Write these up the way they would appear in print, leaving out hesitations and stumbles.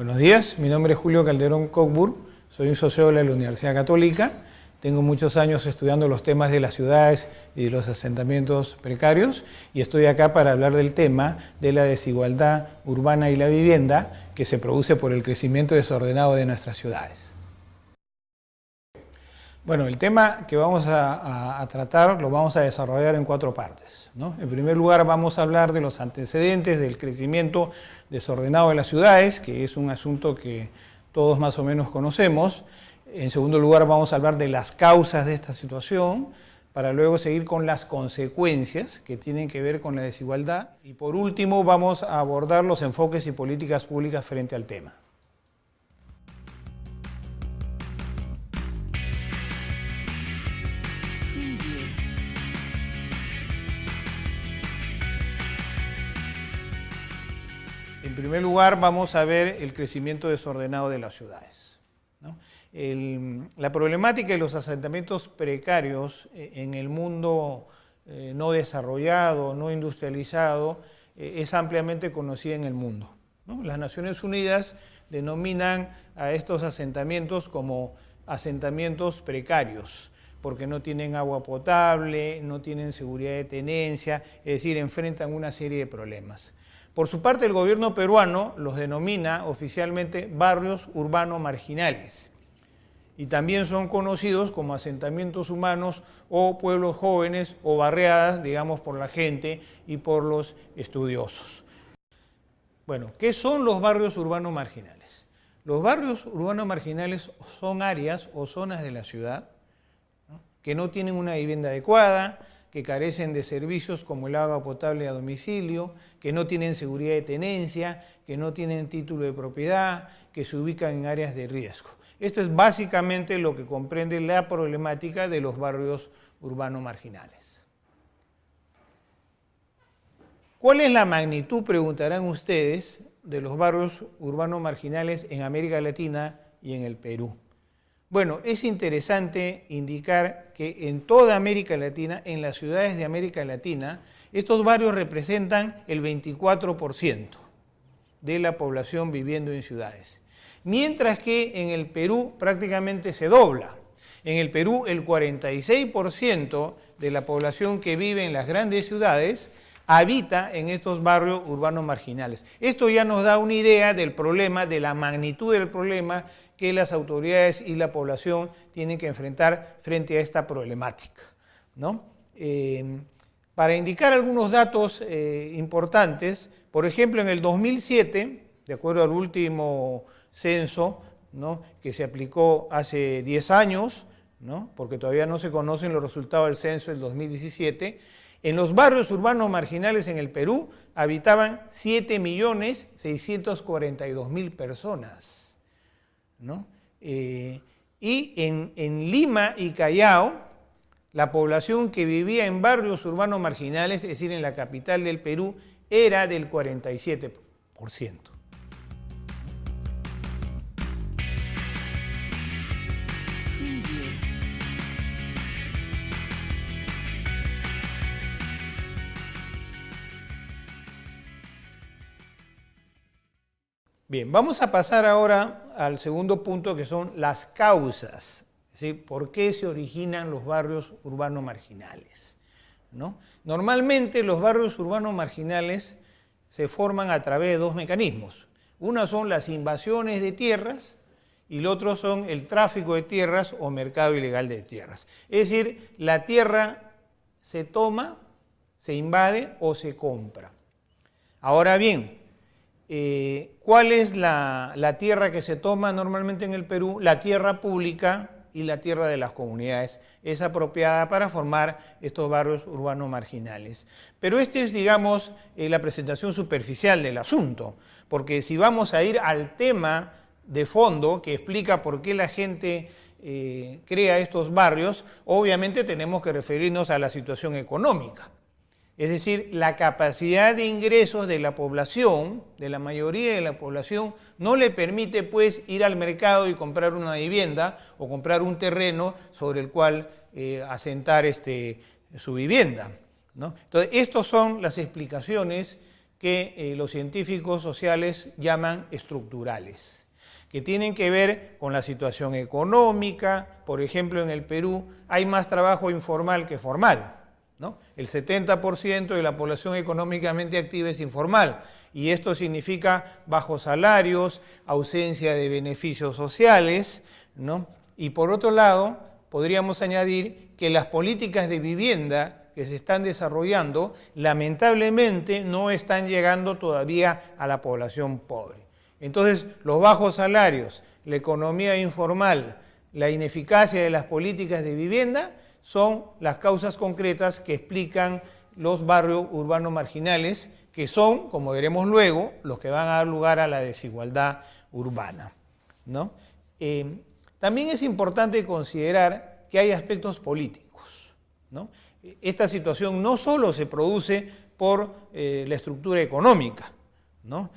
Buenos días, mi nombre es Julio Calderón Cockburn, soy un sociólogo de la Universidad Católica. Tengo muchos años estudiando los temas de las ciudades y de los asentamientos precarios y estoy acá para hablar del tema de la desigualdad urbana y la vivienda que se produce por el crecimiento desordenado de nuestras ciudades. Bueno, el tema que vamos a tratar lo vamos a desarrollar en 4 partes, ¿no? En primer lugar vamos a hablar de los antecedentes del crecimiento desordenado de las ciudades, que es un asunto que todos más o menos conocemos. En segundo lugar vamos a hablar de las causas de esta situación, para luego seguir con las consecuencias que tienen que ver con la desigualdad. Y por último vamos a abordar los enfoques y políticas públicas frente al tema. En primer lugar, vamos a ver el crecimiento desordenado de las ciudades, ¿no? La problemática de los asentamientos precarios en el mundo no desarrollado, no industrializado, es ampliamente conocida en el mundo, ¿no? Las Naciones Unidas denominan a estos asentamientos como asentamientos precarios, porque no tienen agua potable, no tienen seguridad de tenencia, es decir, enfrentan una serie de problemas. Por su parte, el gobierno peruano los denomina oficialmente barrios urbanos marginales y también son conocidos como asentamientos humanos o pueblos jóvenes o barriadas, digamos, por la gente y por los estudiosos. Bueno, ¿qué son los barrios urbanos marginales? Los barrios urbanos marginales son áreas o zonas de la ciudad, ¿no?, que no tienen una vivienda adecuada, que carecen de servicios como el agua potable a domicilio, que no tienen seguridad de tenencia, que no tienen título de propiedad, que se ubican en áreas de riesgo. Esto es básicamente lo que comprende la problemática de los barrios urbanos marginales. ¿Cuál es la magnitud, preguntarán ustedes, de los barrios urbanos marginales en América Latina y en el Perú? Bueno, es interesante indicar que en toda América Latina, en las ciudades de América Latina, estos barrios representan el 24% de la población viviendo en ciudades. Mientras que en el Perú prácticamente se dobla. En el Perú el 46% de la población que vive en las grandes ciudades habita en estos barrios urbanos marginales. Esto ya nos da una idea del problema, de la magnitud del problema que las autoridades y la población tienen que enfrentar frente a esta problemática, ¿no? Para indicar algunos datos importantes, por ejemplo, en el 2007, de acuerdo al último censo, ¿no?, que se aplicó hace 10 años, ¿no?, porque todavía no se conocen los resultados del censo del 2017, en los barrios urbanos marginales en el Perú habitaban 7.642.000 personas, ¿no? Y en Lima y Callao, la población que vivía en barrios urbanos marginales, es decir, en la capital del Perú, era del 47%. Bien, vamos a pasar ahora al segundo punto, que son las causas, ¿sí? ¿Por qué se originan los barrios urbanos marginales, ¿no? Normalmente los barrios urbanos marginales se forman a través de 2 mecanismos. Una son las invasiones de tierras y el otro son el tráfico de tierras o mercado ilegal de tierras. Es decir, la tierra se toma, se invade o se compra. Ahora bien, ¿cuál es la tierra que se toma normalmente en el Perú? La tierra pública y la tierra de las comunidades es apropiada para formar estos barrios urbanos marginales. Pero esta es, digamos, la presentación superficial del asunto, porque si vamos a ir al tema de fondo que explica por qué la gente crea estos barrios, obviamente tenemos que referirnos a la situación económica. Es decir, la capacidad de ingresos de la población, de la mayoría de la población, no le permite pues ir al mercado y comprar una vivienda o comprar un terreno sobre el cual asentar su vivienda, ¿no? Entonces, estas son las explicaciones que los científicos sociales llaman estructurales, que tienen que ver con la situación económica. Por ejemplo, en el Perú hay más trabajo informal que formal, ¿no? El 70% de la población económicamente activa es informal, y esto significa bajos salarios, ausencia de beneficios sociales, ¿no? Y por otro lado, podríamos añadir que las políticas de vivienda que se están desarrollando, lamentablemente no están llegando todavía a la población pobre. Entonces, los bajos salarios, la economía informal, la ineficacia de las políticas de vivienda son las causas concretas que explican los barrios urbanos marginales, que son, como veremos luego, los que van a dar lugar a la desigualdad urbana, ¿no? También es importante considerar que hay aspectos políticos, ¿no? Esta situación no solo se produce por la estructura económica, ¿no?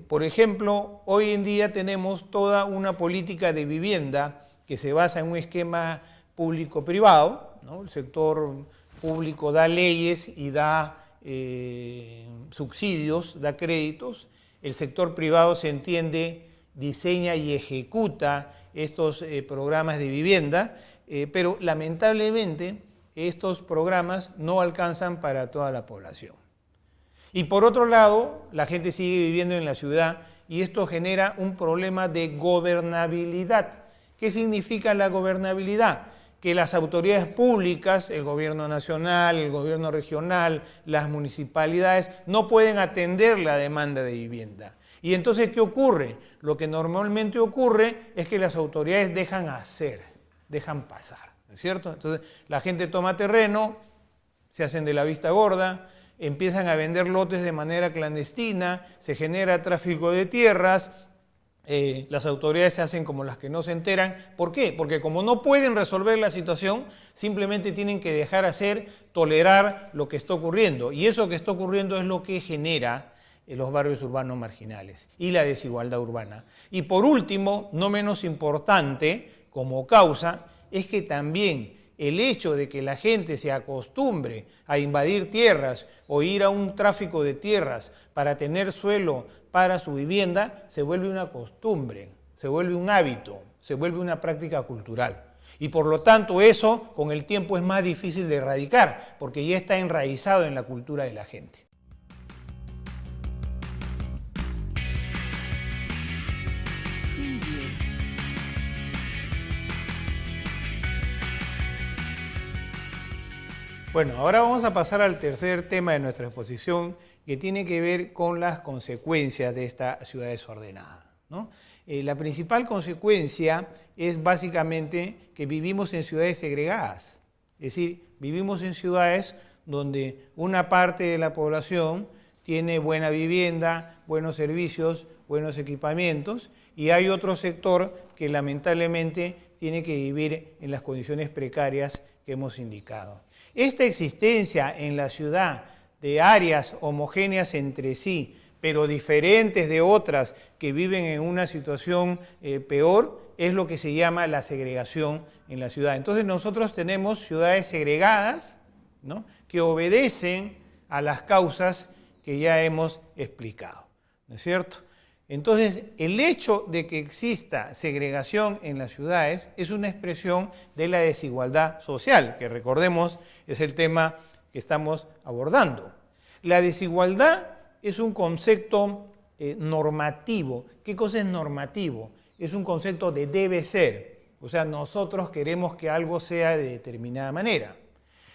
Por ejemplo, hoy en día tenemos toda una política de vivienda que se basa en un esquema público-privado, ¿no? El sector público da leyes y da subsidios, da créditos. El sector privado, se entiende, diseña y ejecuta estos programas de vivienda, pero lamentablemente estos programas no alcanzan para toda la población. Y por otro lado, la gente sigue viviendo en la ciudad y esto genera un problema de gobernabilidad. ¿Qué significa la gobernabilidad? Que las autoridades públicas, el gobierno nacional, el gobierno regional, las municipalidades, no pueden atender la demanda de vivienda. Y entonces, ¿qué ocurre? Lo que normalmente ocurre es que las autoridades dejan hacer, dejan pasar, ¿no es cierto? Entonces, la gente toma terreno, se hacen de la vista gorda, empiezan a vender lotes de manera clandestina, se genera tráfico de tierras, las autoridades se hacen como las que no se enteran. ¿Por qué? Porque como no pueden resolver la situación, simplemente tienen que dejar hacer, tolerar lo que está ocurriendo. Y eso que está ocurriendo es lo que genera los barrios urbanos marginales y la desigualdad urbana. Y por último, no menos importante, como causa, es que también el hecho de que la gente se acostumbre a invadir tierras o ir a un tráfico de tierras para tener suelo para su vivienda, se vuelve una costumbre, se vuelve un hábito, se vuelve una práctica cultural. Y por lo tanto eso con el tiempo es más difícil de erradicar, porque ya está enraizado en la cultura de la gente. Bueno, ahora vamos a pasar al tercer tema de nuestra exposición, que tiene que ver con las consecuencias de esta ciudad desordenada, ¿no? La principal consecuencia es básicamente que vivimos en ciudades segregadas, es decir, vivimos en ciudades donde una parte de la población tiene buena vivienda, buenos servicios, buenos equipamientos, y hay otro sector que lamentablemente tiene que vivir en las condiciones precarias que hemos indicado. Esta existencia en la ciudad de áreas homogéneas entre sí, pero diferentes de otras que viven en una situación peor, es lo que se llama la segregación en la ciudad. Entonces nosotros tenemos ciudades segregadas, ¿no?, que obedecen a las causas que ya hemos explicado, ¿no es cierto? Entonces, el hecho de que exista segregación en las ciudades es una expresión de la desigualdad social, que recordemos es el tema que estamos abordando. La desigualdad es un concepto normativo. ¿Qué cosa es normativo? Es un concepto de debe ser. O sea, nosotros queremos que algo sea de determinada manera.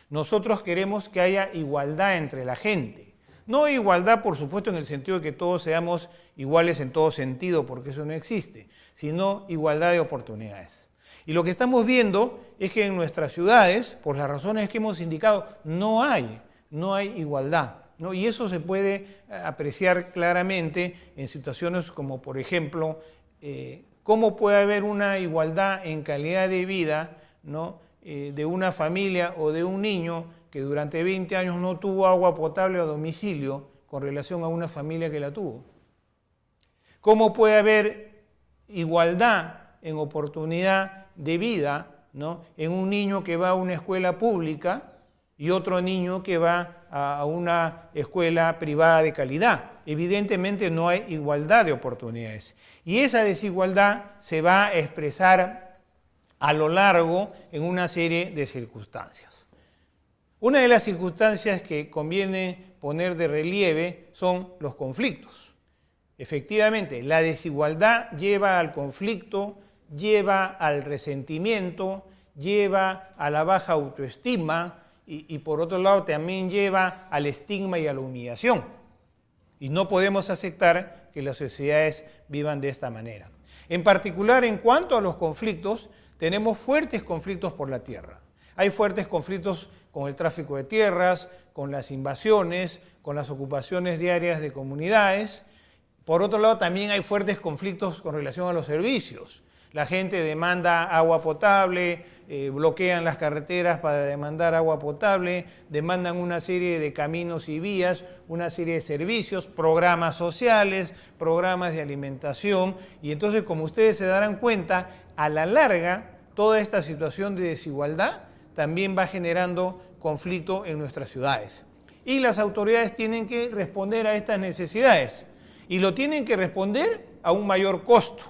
Nosotros queremos que haya igualdad entre la gente. No igualdad, por supuesto, en el sentido de que todos seamos iguales en todo sentido, porque eso no existe, sino igualdad de oportunidades. Y lo que estamos viendo es que en nuestras ciudades, por las razones que hemos indicado, no hay igualdad, ¿no? Y eso se puede apreciar claramente en situaciones como, por ejemplo, cómo puede haber una igualdad en calidad de vida, ¿no?, de una familia o de un niño que durante 20 años no tuvo agua potable a domicilio con relación a una familia que la tuvo. ¿Cómo puede haber igualdad en oportunidad de vida, ¿no?, en un niño que va a una escuela pública y otro niño que va a una escuela privada de calidad. Evidentemente no hay igualdad de oportunidades. Y esa desigualdad se va a expresar a lo largo en una serie de circunstancias. Una de las circunstancias que conviene poner de relieve son los conflictos. Efectivamente, la desigualdad lleva al conflicto, lleva al resentimiento, lleva a la baja autoestima y por otro lado también lleva al estigma y a la humillación. Y no podemos aceptar que las sociedades vivan de esta manera. En particular, en cuanto a los conflictos, tenemos fuertes conflictos por la tierra. Hay fuertes conflictos con el tráfico de tierras, con las invasiones, con las ocupaciones diarias de comunidades. Por otro lado, también hay fuertes conflictos con relación a los servicios. La gente demanda agua potable, bloquean las carreteras para demandar agua potable, demandan una serie de caminos y vías, una serie de servicios, programas sociales, programas de alimentación. Y entonces, como ustedes se darán cuenta, a la larga, toda esta situación de desigualdad también va generando conflicto en nuestras ciudades. Y las autoridades tienen que responder a estas necesidades. Y lo tienen que responder a un mayor costo.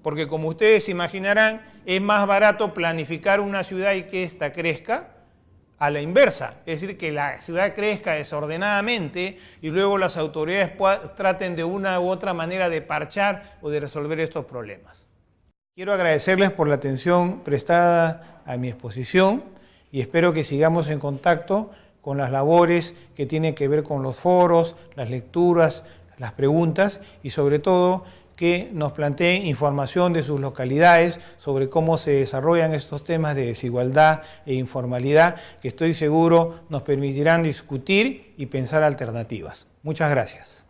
Porque como ustedes imaginarán, es más barato planificar una ciudad y que ésta crezca a la inversa. Es decir, que la ciudad crezca desordenadamente y luego las autoridades traten de una u otra manera de parchar o de resolver estos problemas. Quiero agradecerles por la atención prestada a mi exposición y espero que sigamos en contacto con las labores que tienen que ver con los foros, las lecturas, las preguntas y sobre todo que nos planteen información de sus localidades sobre cómo se desarrollan estos temas de desigualdad e informalidad que estoy seguro nos permitirán discutir y pensar alternativas. Muchas gracias.